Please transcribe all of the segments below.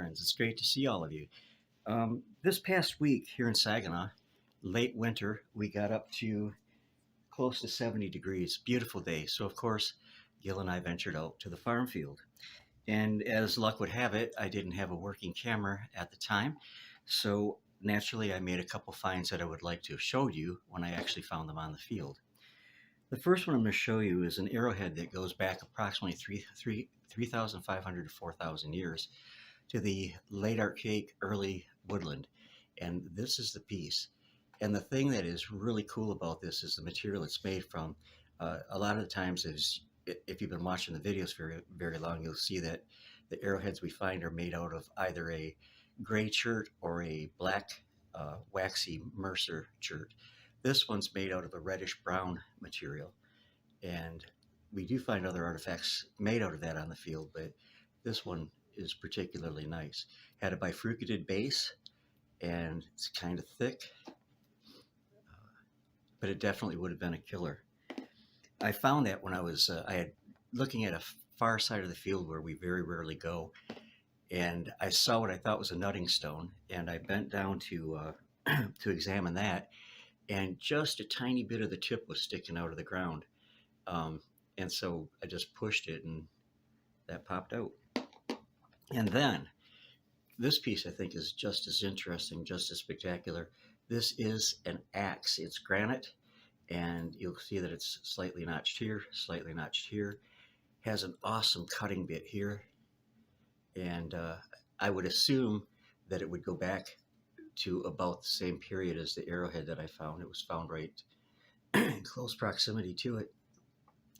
friends. It's great to see all of you. This past week here in Saginaw, late winter, we got up to close to 70 degrees. Beautiful day. So, of course, Gil and I ventured out to the farm field. And as luck would have it, I didn't have a working camera at the time. So, naturally, I made a couple finds that I would like to have showed you when I actually found them on the field. The first one I'm going to show you is an arrowhead that goes back approximately 3,500 to 4,000 years to the late Archaic, early woodland. And this is the piece. And the thing that is really cool about this is the material it's made from. A lot of the times, if you've been watching the videos very, very long, you'll see that the arrowheads we find are made out of either a gray chert or a black waxy Mercer chert. This one's made out of a reddish brown material. And we do find other artifacts made out of that on the field, but this one is particularly nice. Had a bifurcated base, and it's kind of thick, but it definitely would have been a killer. I found that when I had looking at a far side of the field where we very rarely go, and I saw what I thought was a nutting stone, and I bent down to to examine that, and just a tiny bit of the tip was sticking out of the ground, and so I just pushed it, and that popped out. And then this piece I think is just as interesting, just as spectacular. This is an axe. It's granite, and you'll see that it's slightly notched here, slightly notched here. Has an awesome cutting bit here, and I would assume that it would go back to about the same period as the arrowhead that I found. It was found right in close proximity to it.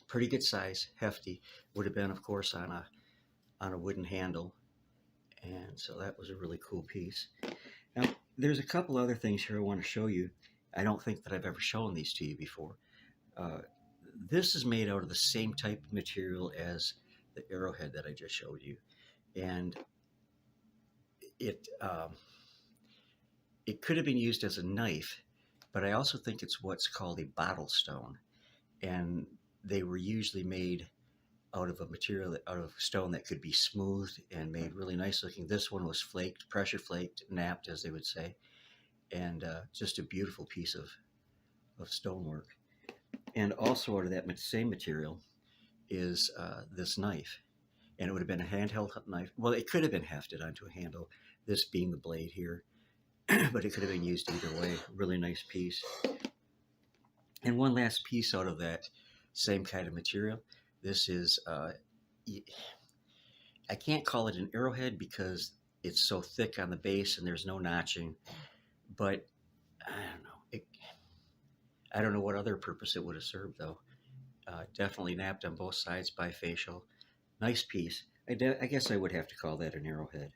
Pretty good size, hefty. Would have been, of course, on a wooden handle, and so that was a really cool piece. Now, there's a couple other things here I want to show you. I don't think that I've ever shown these to you before. This is made out of the same type of material as the arrowhead that I just showed you, and it could have been used as a knife, but I also think it's what's called a bottle stone, and they were usually made out of a material, out of stone that could be smoothed and made really nice looking. This one was flaked, pressure flaked, napped, as they would say, and just a beautiful piece of stonework. And also out of that same material is this knife, and it would have been a handheld knife. Well, it could have been hefted onto a handle, this being the blade here, but it could have been used either way. Really nice piece. And one last piece out of that same kind of material. This is, I can't call it an arrowhead because it's so thick on the base and there's no notching, but I don't know. I don't know what other purpose it would have served, though. Definitely napped on both sides, bifacial. Nice piece. I guess I would have to call that an arrowhead.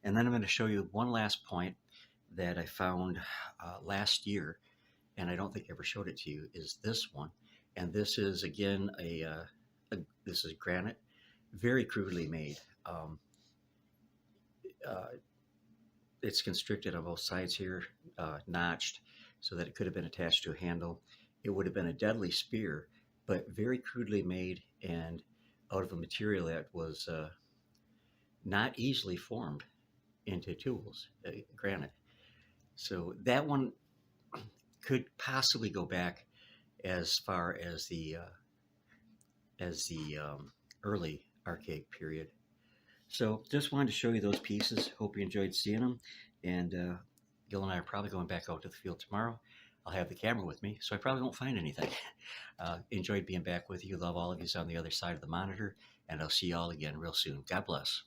And then I'm going to show you one last point that I found last year, and I don't think I ever showed it to you, is this one. And this is, again, this is granite, very crudely made. It's constricted on both sides here, notched, so that it could have been attached to a handle. It would have been a deadly spear, but very crudely made and out of a material that was not easily formed into tools, granite. So that one could possibly go back as far as the early Archaic period. So just wanted to show you those pieces. Hope you enjoyed seeing them. And Gil and I are probably going back out to the field tomorrow. I'll have the camera with me, so I probably won't find anything. Enjoyed being back with you. Love all of you on the other side of the monitor, and I'll see you all again real soon. God bless.